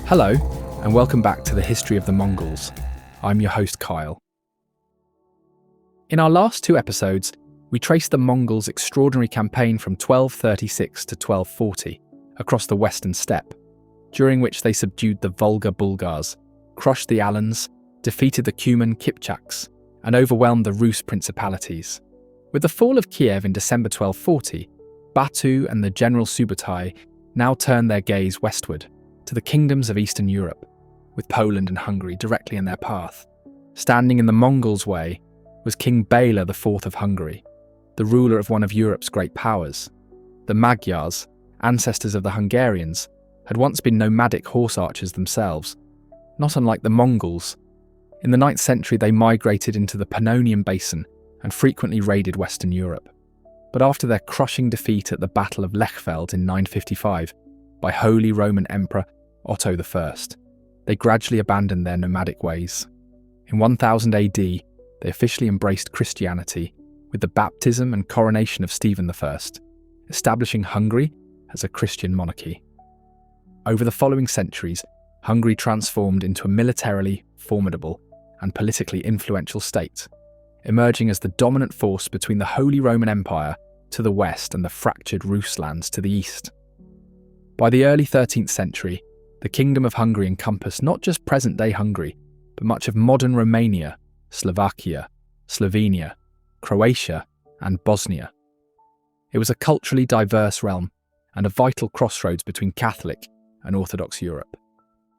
Hello, and welcome back to the History of the Mongols. I'm your host, Kyle. In our last two episodes, we traced the Mongols' extraordinary campaign from 1236 to 1240 across the western steppe, during which they subdued the Volga Bulgars, crushed the Alans, defeated the Cuman Kipchaks, and overwhelmed the Rus principalities. With the fall of Kiev in December 1240, Batu and the General Subutai now turned their gaze westward, to the kingdoms of Eastern Europe, with Poland and Hungary directly in their path. Standing in the Mongols' way was King Béla IV of Hungary, the ruler of one of Europe's great powers. The Magyars, ancestors of the Hungarians, had once been nomadic horse archers themselves, not unlike the Mongols. In the 9th century they migrated into the Pannonian Basin and frequently raided Western Europe. But after their crushing defeat at the Battle of Lechfeld in 955 by Holy Roman Emperor Otto I, they gradually abandoned their nomadic ways. In 1000 AD, they officially embraced Christianity with the baptism and coronation of Stephen I, establishing Hungary as a Christian monarchy. Over the following centuries, Hungary transformed into a militarily formidable and politically influential state, emerging as the dominant force between the Holy Roman Empire to the west and the fractured Rus lands to the east. By the early 13th century, the Kingdom of Hungary encompassed not just present-day Hungary, but much of modern Romania, Slovakia, Slovenia, Croatia, and Bosnia. It was a culturally diverse realm and a vital crossroads between Catholic and Orthodox Europe.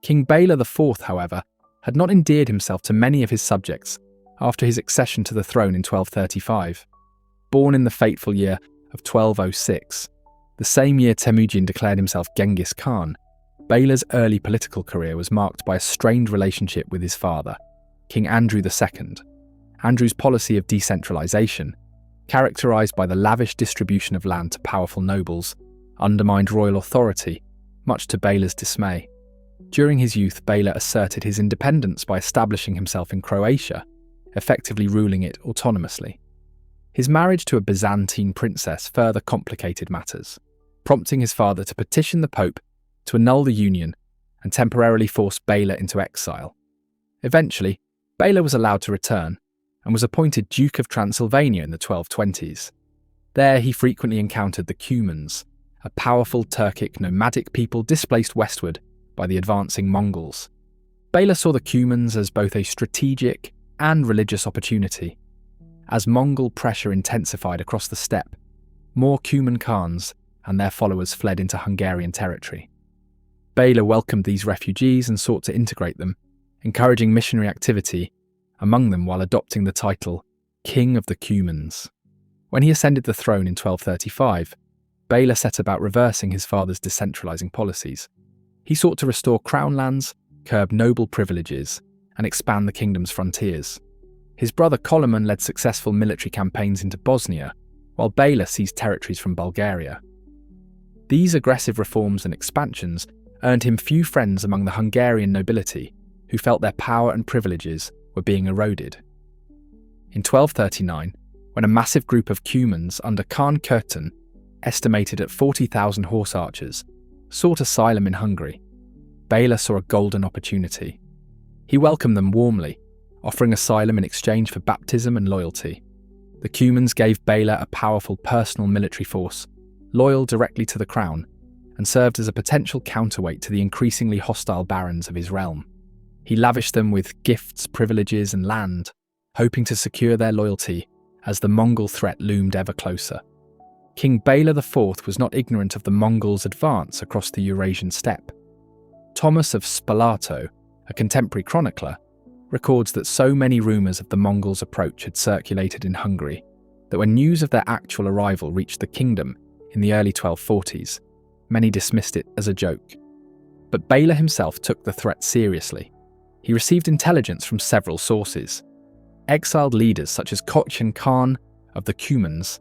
King Béla IV, however, had not endeared himself to many of his subjects after his accession to the throne in 1235. Born in the fateful year of 1206, the same year Temujin declared himself Genghis Khan, Béla's early political career was marked by a strained relationship with his father, King Andrew II. Andrew's policy of decentralisation, characterised by the lavish distribution of land to powerful nobles, undermined royal authority, much to Béla's dismay. During his youth, Béla asserted his independence by establishing himself in Croatia, effectively ruling it autonomously. His marriage to a Byzantine princess further complicated matters, prompting his father to petition the Pope to annul the union and temporarily force Béla into exile. Eventually, Béla was allowed to return and was appointed Duke of Transylvania in the 1220s. There he frequently encountered the Cumans, a powerful Turkic nomadic people displaced westward by the advancing Mongols. Béla saw the Cumans as both a strategic and religious opportunity. As Mongol pressure intensified across the steppe, more Cuman Khans and their followers fled into Hungarian territory. Béla welcomed these refugees and sought to integrate them, encouraging missionary activity among them while adopting the title King of the Cumans. When he ascended the throne in 1235, Béla set about reversing his father's decentralising policies. He sought to restore crown lands, curb noble privileges, and expand the kingdom's frontiers. His brother Cuman led successful military campaigns into Bosnia, while Béla seized territories from Bulgaria. These aggressive reforms and expansions earned him few friends among the Hungarian nobility, who felt their power and privileges were being eroded. In 1239, when a massive group of Cumans under Khan Kurtan, estimated at 40,000 horse archers, sought asylum in Hungary, Béla saw a golden opportunity. He welcomed them warmly, offering asylum in exchange for baptism and loyalty. The Cumans gave Béla a powerful personal military force, loyal directly to the crown, and served as a potential counterweight to the increasingly hostile barons of his realm. He lavished them with gifts, privileges, and land, hoping to secure their loyalty as the Mongol threat loomed ever closer. King Béla IV was not ignorant of the Mongols' advance across the Eurasian steppe. Thomas of Spalato, a contemporary chronicler, records that so many rumours of the Mongols' approach had circulated in Hungary that when news of their actual arrival reached the kingdom in the early 1240s, many dismissed it as a joke. But Béla himself took the threat seriously. He received intelligence from several sources. Exiled leaders such as Kochen Khan of the Cumans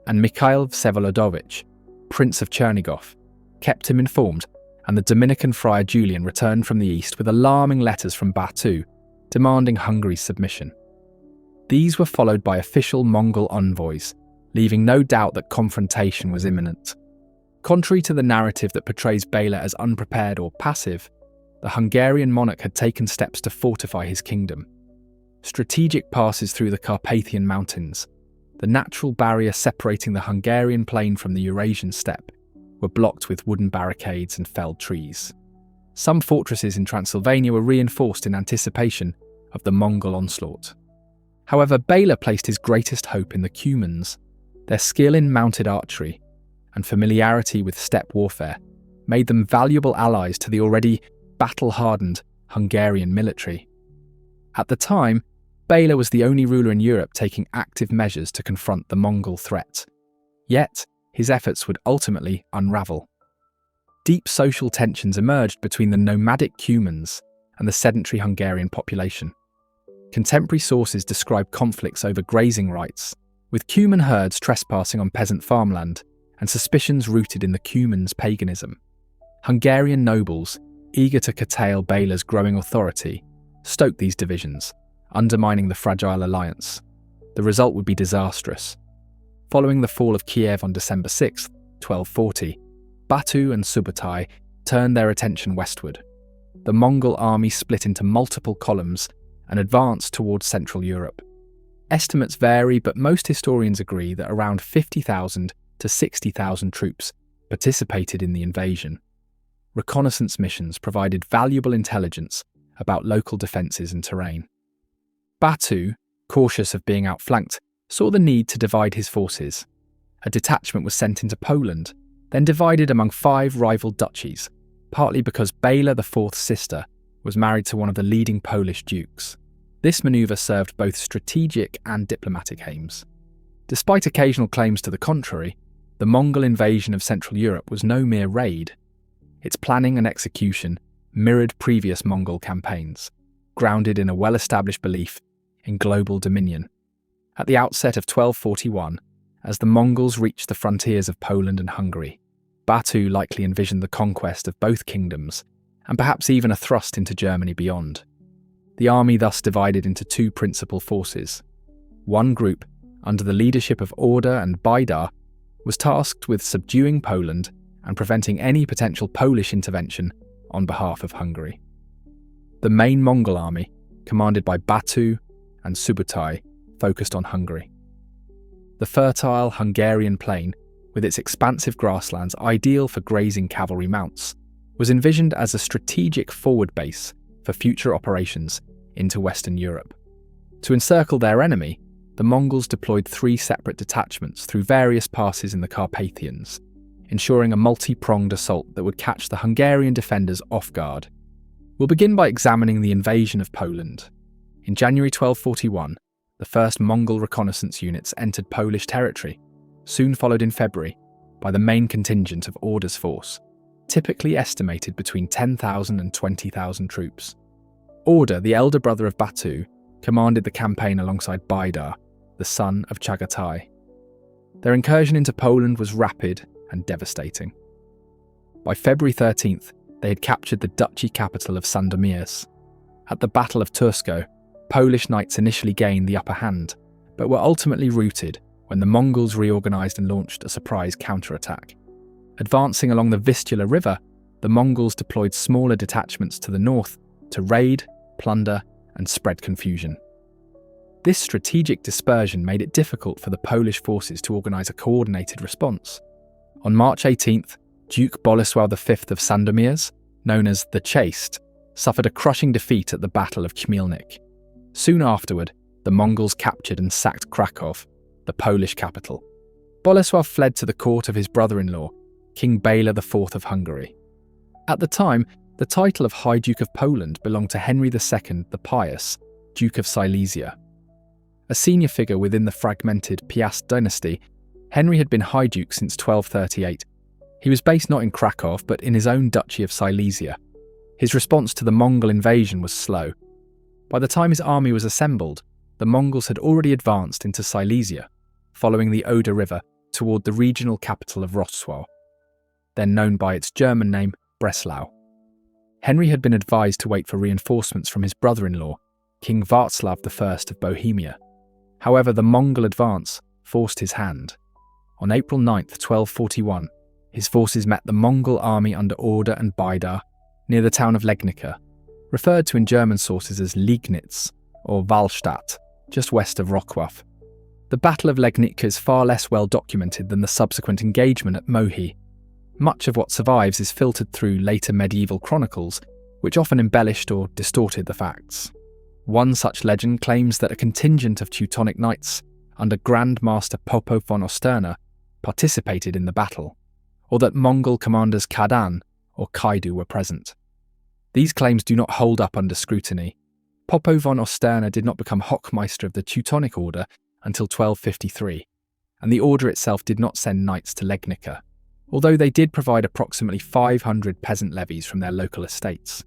and Mikhail Vsevolodovich, Prince of Chernigov, kept him informed, and the Dominican friar Julian returned from the east with alarming letters from Batu demanding Hungary's submission. These were followed by official Mongol envoys, leaving no doubt that confrontation was imminent. Contrary to the narrative that portrays Béla as unprepared or passive, the Hungarian monarch had taken steps to fortify his kingdom. Strategic passes through the Carpathian Mountains, the natural barrier separating the Hungarian plain from the Eurasian steppe, were blocked with wooden barricades and felled trees. Some fortresses in Transylvania were reinforced in anticipation of the Mongol onslaught. However, Béla placed his greatest hope in the Cumans. Their skill in mounted archery and familiarity with steppe warfare made them valuable allies to the already battle-hardened Hungarian military. At the time, Béla was the only ruler in Europe taking active measures to confront the Mongol threat. Yet, his efforts would ultimately unravel. Deep social tensions emerged between the nomadic Cumans and the sedentary Hungarian population. Contemporary sources describe conflicts over grazing rights, with Cuman herds trespassing on peasant farmland and suspicions rooted in the Cumans' paganism. Hungarian nobles, eager to curtail Béla's growing authority, stoked these divisions, undermining the fragile alliance. The result would be disastrous. Following the fall of Kiev on December 6, 1240, Batu and Subutai turned their attention westward. The Mongol army split into multiple columns and advanced towards Central Europe. Estimates vary, but most historians agree that around 50,000 to 60,000 troops participated in the invasion. Reconnaissance missions provided valuable intelligence about local defences and terrain. Batu, cautious of being outflanked, saw the need to divide his forces. A detachment was sent into Poland, then divided among 5 rival duchies, partly because Béla IV's sister was married to one of the leading Polish dukes. This manoeuvre served both strategic and diplomatic aims. Despite occasional claims to the contrary, the Mongol invasion of Central Europe was no mere raid. Its planning and execution mirrored previous Mongol campaigns, grounded in a well-established belief in global dominion. At the outset of 1241, as the Mongols reached the frontiers of Poland and Hungary, Batu likely envisioned the conquest of both kingdoms, and perhaps even a thrust into Germany beyond. The army thus divided into 2 principal forces. One group, under the leadership of Order and Baidar, was tasked with subduing Poland and preventing any potential Polish intervention on behalf of Hungary. The main Mongol army, commanded by Batu and Subutai, focused on Hungary. The fertile Hungarian plain, with its expansive grasslands ideal for grazing cavalry mounts, was envisioned as a strategic forward base for future operations into Western Europe. To encircle their enemy, the Mongols deployed 3 separate detachments through various passes in the Carpathians, ensuring a multi-pronged assault that would catch the Hungarian defenders off guard. We'll begin by examining the invasion of Poland. In January 1241, the first Mongol reconnaissance units entered Polish territory, soon followed in February by the main contingent of Order's force, typically estimated between 10,000 and 20,000 troops. Order, the elder brother of Batu, commanded the campaign alongside Baidar, the son of Chagatai. Their incursion into Poland was rapid and devastating. By February 13th, they had captured the duchy capital of Sandomierz. At the Battle of Tursko, Polish knights initially gained the upper hand, but were ultimately routed when the Mongols reorganised and launched a surprise counterattack. Advancing along the Vistula River, the Mongols deployed smaller detachments to the north to raid, plunder, and spread confusion. This strategic dispersion made it difficult for the Polish forces to organise a coordinated response. On March 18th, Duke Bolesław V of Sandomierz, known as the Chaste, suffered a crushing defeat at the Battle of Chmielnik. Soon afterward, the Mongols captured and sacked Kraków, the Polish capital. Bolesław fled to the court of his brother-in-law, King Béla IV of Hungary. At the time, the title of High Duke of Poland belonged to Henry II the Pious, Duke of Silesia. A senior figure within the fragmented Piast dynasty, Henry had been High Duke since 1238. He was based not in Kraków but in his own Duchy of Silesia. His response to the Mongol invasion was slow. By the time his army was assembled, the Mongols had already advanced into Silesia, following the Oder River toward the regional capital of Wrocław, then known by its German name Breslau. Henry had been advised to wait for reinforcements from his brother-in-law, King Václav I of Bohemia. However, the Mongol advance forced his hand. On April 9, 1241, his forces met the Mongol army under Order and Baidar near the town of Legnica, referred to in German sources as Liegnitz or Wallstatt, just west of Wrocław. The Battle of Legnica is far less well documented than the subsequent engagement at Mohi. Much of what survives is filtered through later medieval chronicles, which often embellished or distorted the facts. One such legend claims that a contingent of Teutonic knights under Grand Master Popo von Osterna participated in the battle, or that Mongol commanders Kadan or Kaidu were present. These claims do not hold up under scrutiny. Popo von Osterna did not become Hochmeister of the Teutonic Order until 1253, and the order itself did not send knights to Legnica, although they did provide approximately 500 peasant levies from their local estates.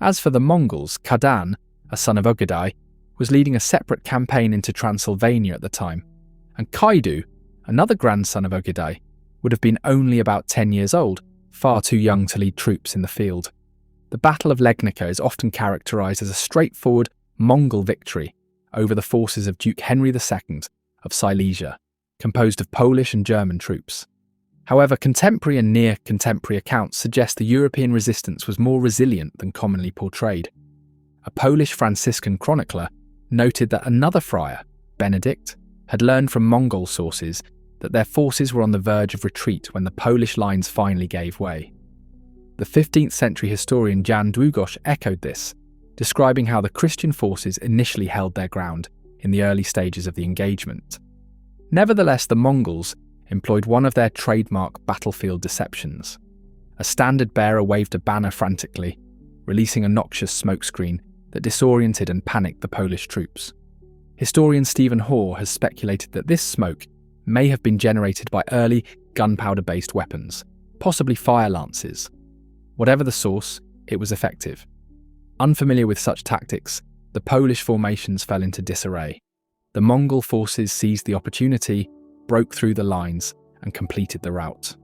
As for the Mongols, Kadan, a son of Ogedai, was leading a separate campaign into Transylvania at the time, and Kaidu, another grandson of Ogedai, would have been only about 10 years old, far too young to lead troops in the field. The Battle of Legnica is often characterised as a straightforward Mongol victory over the forces of Duke Henry II of Silesia, composed of Polish and German troops. However, contemporary and near-contemporary accounts suggest the European resistance was more resilient than commonly portrayed. A Polish Franciscan chronicler noted that another friar, Benedict, had learned from Mongol sources that their forces were on the verge of retreat when the Polish lines finally gave way. The 15th century historian Jan Długosz echoed this, describing how the Christian forces initially held their ground in the early stages of the engagement. Nevertheless, the Mongols employed one of their trademark battlefield deceptions. A standard bearer waved a banner frantically, releasing a noxious smokescreen that disoriented and panicked the Polish troops. Historian Stephen Hoare has speculated that this smoke may have been generated by early gunpowder-based weapons, possibly fire lances. Whatever the source, it was effective. Unfamiliar with such tactics, the Polish formations fell into disarray. The Mongol forces seized the opportunity, broke through the lines, and completed the rout.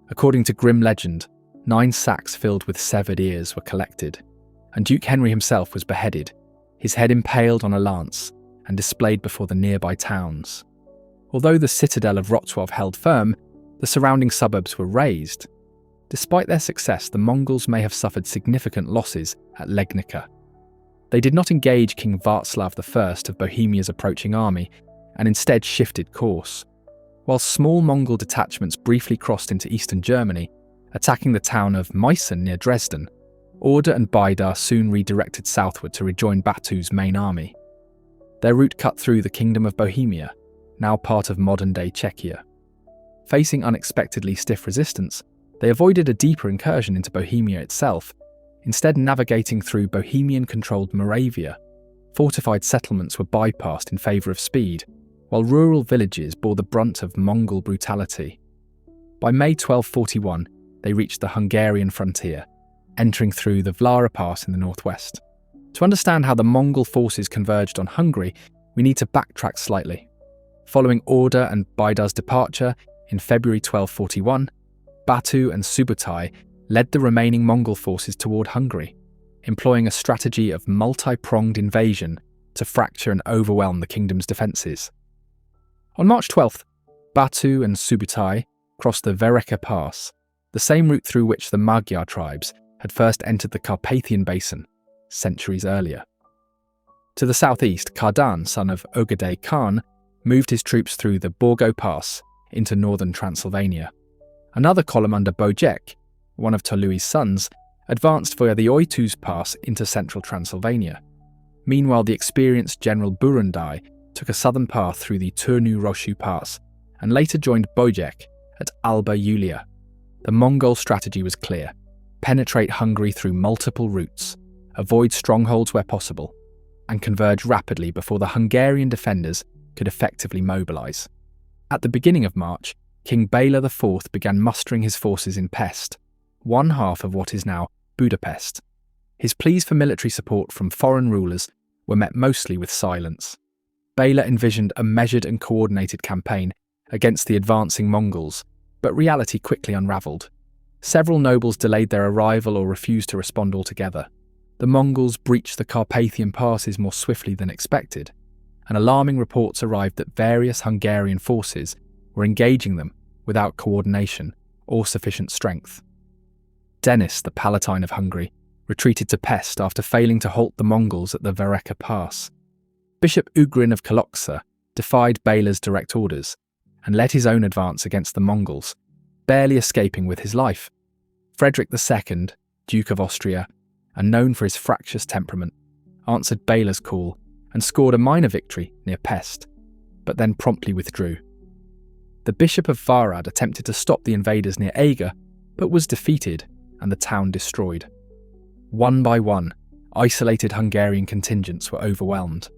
According to grim legend, 9 sacks filled with severed ears were collected, and Duke Henry himself was beheaded, his head impaled on a lance and displayed before the nearby towns. Although the citadel of Wrocław held firm, the surrounding suburbs were razed. Despite their success, the Mongols may have suffered significant losses at Legnica. They did not engage King Václav I of Bohemia's approaching army, and instead shifted course. While small Mongol detachments briefly crossed into eastern Germany, attacking the town of Meissen near Dresden, Orda and Baidar soon redirected southward to rejoin Batu's main army. Their route cut through the Kingdom of Bohemia, now part of modern-day Czechia. Facing unexpectedly stiff resistance, they avoided a deeper incursion into Bohemia itself, instead navigating through Bohemian-controlled Moravia. Fortified settlements were bypassed in favour of speed, while rural villages bore the brunt of Mongol brutality. By May 1241, they reached the Hungarian frontier, entering through the Vlara Pass in the northwest. To understand how the Mongol forces converged on Hungary, we need to backtrack slightly. Following Orda and Baidar's departure in February 1241, Batu and Subutai led the remaining Mongol forces toward Hungary, employing a strategy of multi-pronged invasion to fracture and overwhelm the kingdom's defences. On March 12th, Batu and Subutai crossed the Vereka Pass, the same route through which the Magyar tribes had first entered the Carpathian Basin centuries earlier. To the southeast, Kadan, son of Ogedai Khan, moved his troops through the Borgo Pass into northern Transylvania. Another column under Bojek, one of Tolui's sons, advanced via the Oituz Pass into central Transylvania. Meanwhile, the experienced General Burundai took a southern path through the Turnu Roshu Pass and later joined Bojek at Alba Iulia. The Mongol strategy was clear: penetrate Hungary through multiple routes, avoid strongholds where possible, and converge rapidly before the Hungarian defenders could effectively mobilise. At the beginning of March, King Béla IV began mustering his forces in Pest, one half of what is now Budapest. His pleas for military support from foreign rulers were met mostly with silence. Béla envisioned a measured and coordinated campaign against the advancing Mongols, but reality quickly unravelled. Several nobles delayed their arrival or refused to respond altogether. The Mongols breached the Carpathian passes more swiftly than expected, and alarming reports arrived that various Hungarian forces were engaging them without coordination or sufficient strength. Denis, the Palatine of Hungary, retreated to Pest after failing to halt the Mongols at the Vereka Pass. Bishop Ugrin of Kalocsa defied Béla's direct orders and led his own advance against the Mongols, barely escaping with his life. Frederick II, Duke of Austria, and known for his fractious temperament, answered Béla's call and scored a minor victory near Pest, but then promptly withdrew. The Bishop of Varad attempted to stop the invaders near Eger, but was defeated and the town destroyed. One by one, isolated Hungarian contingents were overwhelmed.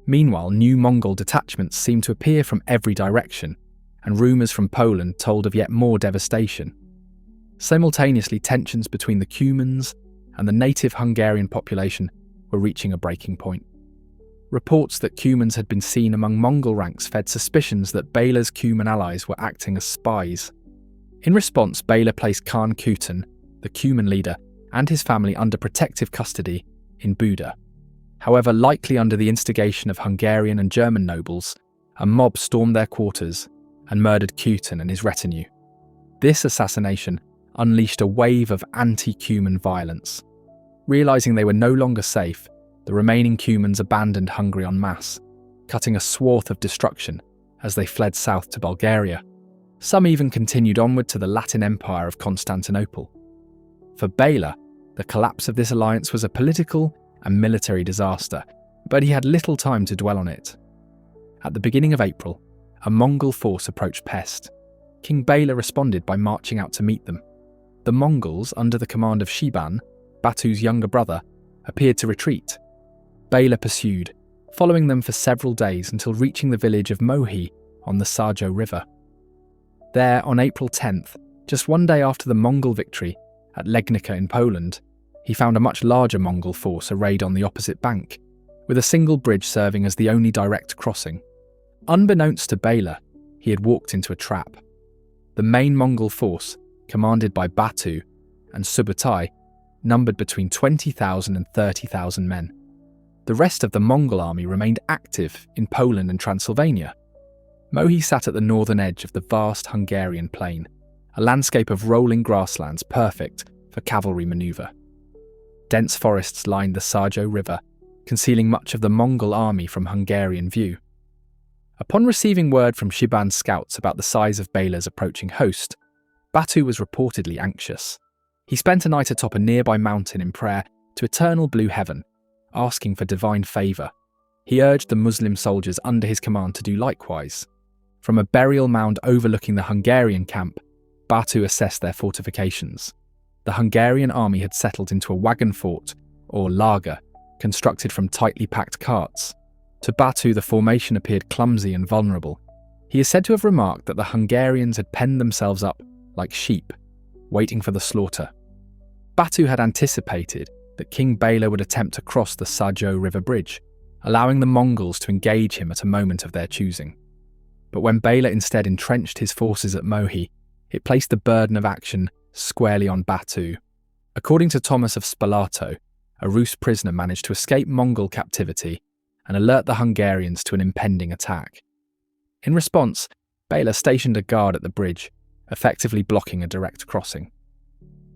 Meanwhile, new Mongol detachments seemed to appear from every direction, and rumours from Poland told of yet more devastation. Simultaneously, tensions between the Cumans and the native Hungarian population were reaching a breaking point. Reports that Cumans had been seen among Mongol ranks fed suspicions that Béla's Cuman allies were acting as spies. In response, Béla placed Khan Kutan, the Cuman leader, and his family under protective custody in Buda. However, likely under the instigation of Hungarian and German nobles, a mob stormed their quarters and murdered Kutan and his retinue. This assassination unleashed a wave of anti-Cuman violence. Realising they were no longer safe, the remaining Cumans abandoned Hungary en masse, cutting a swath of destruction as they fled south to Bulgaria. Some even continued onward to the Latin Empire of Constantinople. For Béla, the collapse of this alliance was a political and military disaster, but he had little time to dwell on it. At the beginning of April, a Mongol force approached Pest. King Béla responded by marching out to meet them. The Mongols, under the command of Shiban, Batu's younger brother, appeared to retreat. Béla pursued, following them for several days until reaching the village of Mohi on the Sajo River. There, on April 10th, just one day after the Mongol victory at Legnica in Poland, he found a much larger Mongol force arrayed on the opposite bank, with a single bridge serving as the only direct crossing. Unbeknownst to Béla, he had walked into a trap. The main Mongol force, commanded by Batu and Subutai, numbered between 20,000 and 30,000 men. The rest of the Mongol army remained active in Poland and Transylvania. Mohi sat at the northern edge of the vast Hungarian plain, a landscape of rolling grasslands perfect for cavalry manoeuvre. Dense forests lined the Sajo River, concealing much of the Mongol army from Hungarian view. Upon receiving word from Shiban's scouts about the size of Béla's approaching host, Batu was reportedly anxious. He spent a night atop a nearby mountain in prayer to eternal blue heaven, asking for divine favour. He urged the Muslim soldiers under his command to do likewise. From a burial mound overlooking the Hungarian camp, Batu assessed their fortifications. The Hungarian army had settled into a wagon fort, or laager, constructed from tightly packed carts. To Batu, the formation appeared clumsy and vulnerable. He is said to have remarked that the Hungarians had penned themselves up like sheep, waiting for the slaughter. Batu had anticipated that King Béla would attempt to cross the Sajo River Bridge, allowing the Mongols to engage him at a moment of their choosing. But when Béla instead entrenched his forces at Mohi, it placed the burden of action squarely on Batu. According to Thomas of Spalato, a Rus prisoner managed to escape Mongol captivity and alert the Hungarians to an impending attack. In response, Béla stationed a guard at the bridge, effectively blocking a direct crossing.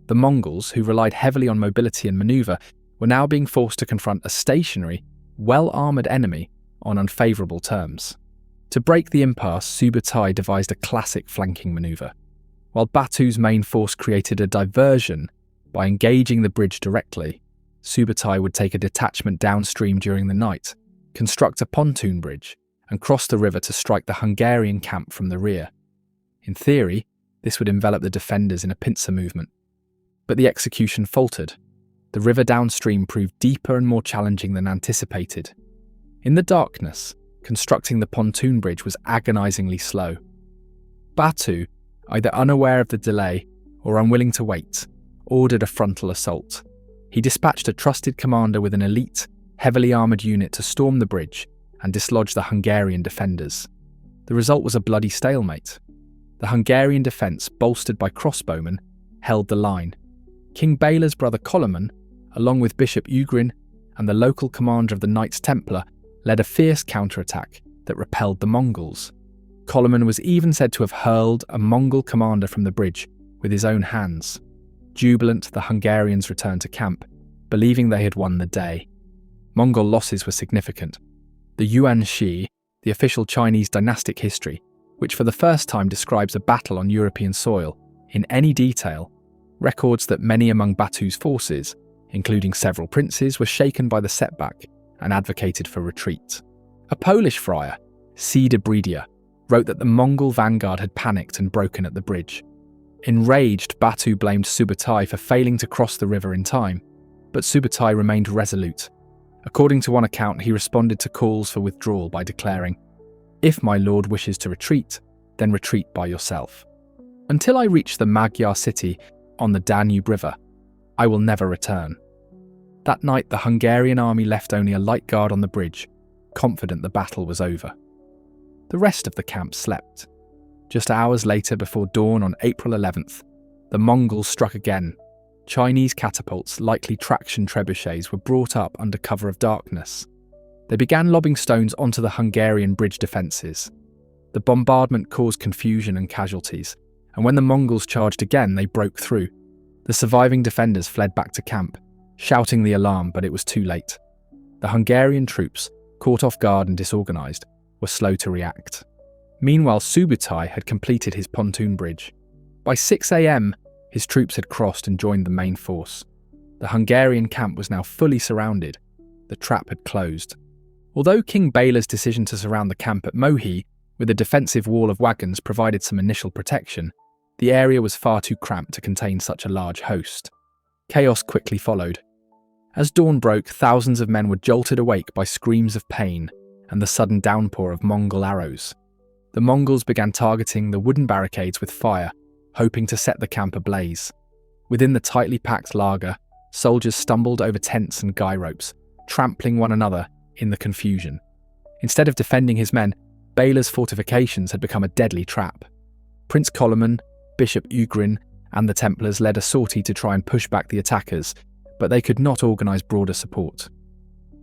The Mongols, who relied heavily on mobility and manoeuvre, were now being forced to confront a stationary, well-armoured enemy on unfavourable terms. To break the impasse, Subutai devised a classic flanking manoeuvre. While Batu's main force created a diversion by engaging the bridge directly, Subutai would take a detachment downstream during the night, construct a pontoon bridge, and cross the river to strike the Hungarian camp from the rear. In theory, this would envelop the defenders in a pincer movement. But the execution faltered. The river downstream proved deeper and more challenging than anticipated. In the darkness, constructing the pontoon bridge was agonisingly slow. Batu, either unaware of the delay or unwilling to wait, ordered a frontal assault. He dispatched a trusted commander with an elite, heavily armoured unit to storm the bridge and dislodge the Hungarian defenders. The result was a bloody stalemate. The Hungarian defence, bolstered by crossbowmen, held the line. King Béla's brother Cuman, along with Bishop Ugrin and the local commander of the Knights Templar, led a fierce counterattack that repelled the Mongols. Cuman was even said to have hurled a Mongol commander from the bridge with his own hands. Jubilant, the Hungarians returned to camp, believing they had won the day. Mongol losses were significant. The Yuan Shi, the official Chinese dynastic history, which for the first time describes a battle on European soil in any detail, records that many among Batu's forces, including several princes, were shaken by the setback and advocated for retreat. A Polish friar, C. de Bredia, wrote that the Mongol vanguard had panicked and broken at the bridge. Enraged, Batu blamed Subutai for failing to cross the river in time, but Subutai remained resolute. According to one account, he responded to calls for withdrawal by declaring, "If my lord wishes to retreat, then retreat by yourself. Until I reach the Magyar city on the Danube River, I will never return." That night, the Hungarian army left only a light guard on the bridge, confident the battle was over. The rest of the camp slept. Just hours later, before dawn on April 11th, the Mongols struck again. Chinese catapults, likely traction trebuchets, were brought up under cover of darkness. They began lobbing stones onto the Hungarian bridge defences. The bombardment caused confusion and casualties, and when the Mongols charged again, they broke through. The surviving defenders fled back to camp, shouting the alarm, but it was too late. The Hungarian troops, caught off guard and disorganised, were slow to react. Meanwhile, Subutai had completed his pontoon bridge. By 6 a.m, his troops had crossed and joined the main force. The Hungarian camp was now fully surrounded. The trap had closed. Although King Béla's decision to surround the camp at Mohi with a defensive wall of wagons provided some initial protection, the area was far too cramped to contain such a large host. Chaos quickly followed. As dawn broke, thousands of men were jolted awake by screams of pain and the sudden downpour of Mongol arrows. The Mongols began targeting the wooden barricades with fire, hoping to set the camp ablaze. Within the tightly packed laager, soldiers stumbled over tents and guy ropes, trampling one another in the confusion. Instead of defending his men, Béla's fortifications had become a deadly trap. Prince Cuman, Bishop Ugrin, and the Templars led a sortie to try and push back the attackers, but they could not organise broader support.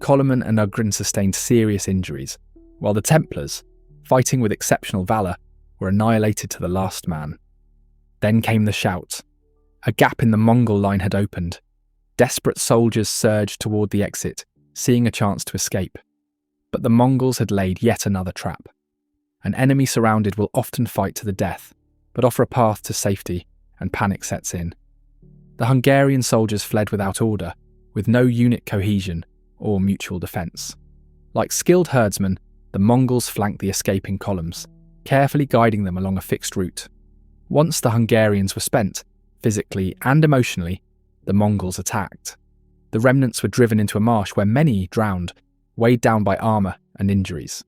Cuman and Ugrin sustained serious injuries, while the Templars, fighting with exceptional valour, were annihilated to the last man. Then came the shout. A gap in the Mongol line had opened. Desperate soldiers surged toward the exit, seeing a chance to escape. But the Mongols had laid yet another trap. An enemy surrounded will often fight to the death, but offer a path to safety, and panic sets in. The Hungarian soldiers fled without order, with no unit cohesion or mutual defence. Like skilled herdsmen, the Mongols flanked the escaping columns, carefully guiding them along a fixed route. Once the Hungarians were spent, physically and emotionally, the Mongols attacked. The remnants were driven into a marsh where many drowned, weighed down by armour and injuries.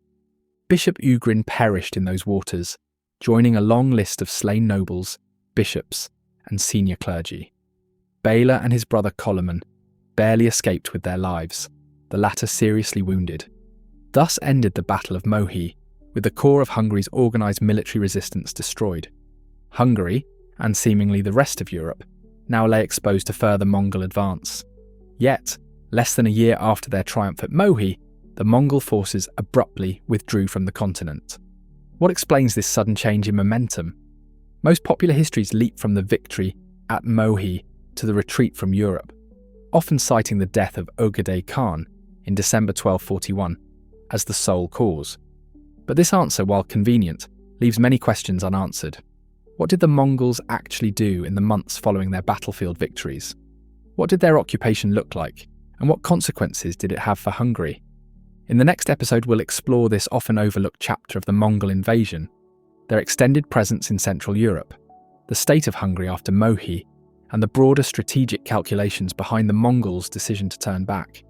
Bishop Ugrin perished in those waters, joining a long list of slain nobles, bishops, and senior clergy. Béla and his brother Cuman barely escaped with their lives, the latter seriously wounded. Thus ended the Battle of Mohi, with the core of Hungary's organised military resistance destroyed. Hungary, and seemingly the rest of Europe, now lay exposed to further Mongol advance. Yet, less than a year after their triumph at Mohi, the Mongol forces abruptly withdrew from the continent. What explains this sudden change in momentum? Most popular histories leap from the victory at Mohi to the retreat from Europe, often citing the death of Ögedei Khan in December 1241 as the sole cause. But this answer, while convenient, leaves many questions unanswered. What did the Mongols actually do in the months following their battlefield victories? What did their occupation look like, and what consequences did it have for Hungary? In the next episode, we'll explore this often overlooked chapter of the Mongol invasion, their extended presence in Central Europe, the state of Hungary after Mohi, and the broader strategic calculations behind the Mongols' decision to turn back.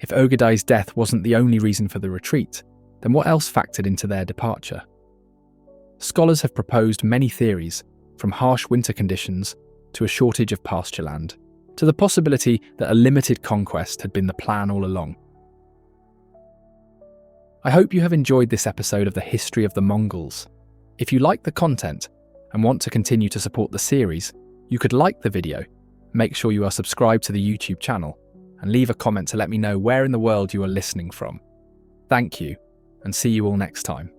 If Ögedei's death wasn't the only reason for the retreat, then what else factored into their departure? Scholars have proposed many theories, from harsh winter conditions to a shortage of pasture land, to the possibility that a limited conquest had been the plan all along. I hope you have enjoyed this episode of the History of the Mongols. If you like the content and want to continue to support the series, you could like the video, make sure you are subscribed to the YouTube channel, and leave a comment to let me know where in the world you are listening from. Thank you, and see you all next time.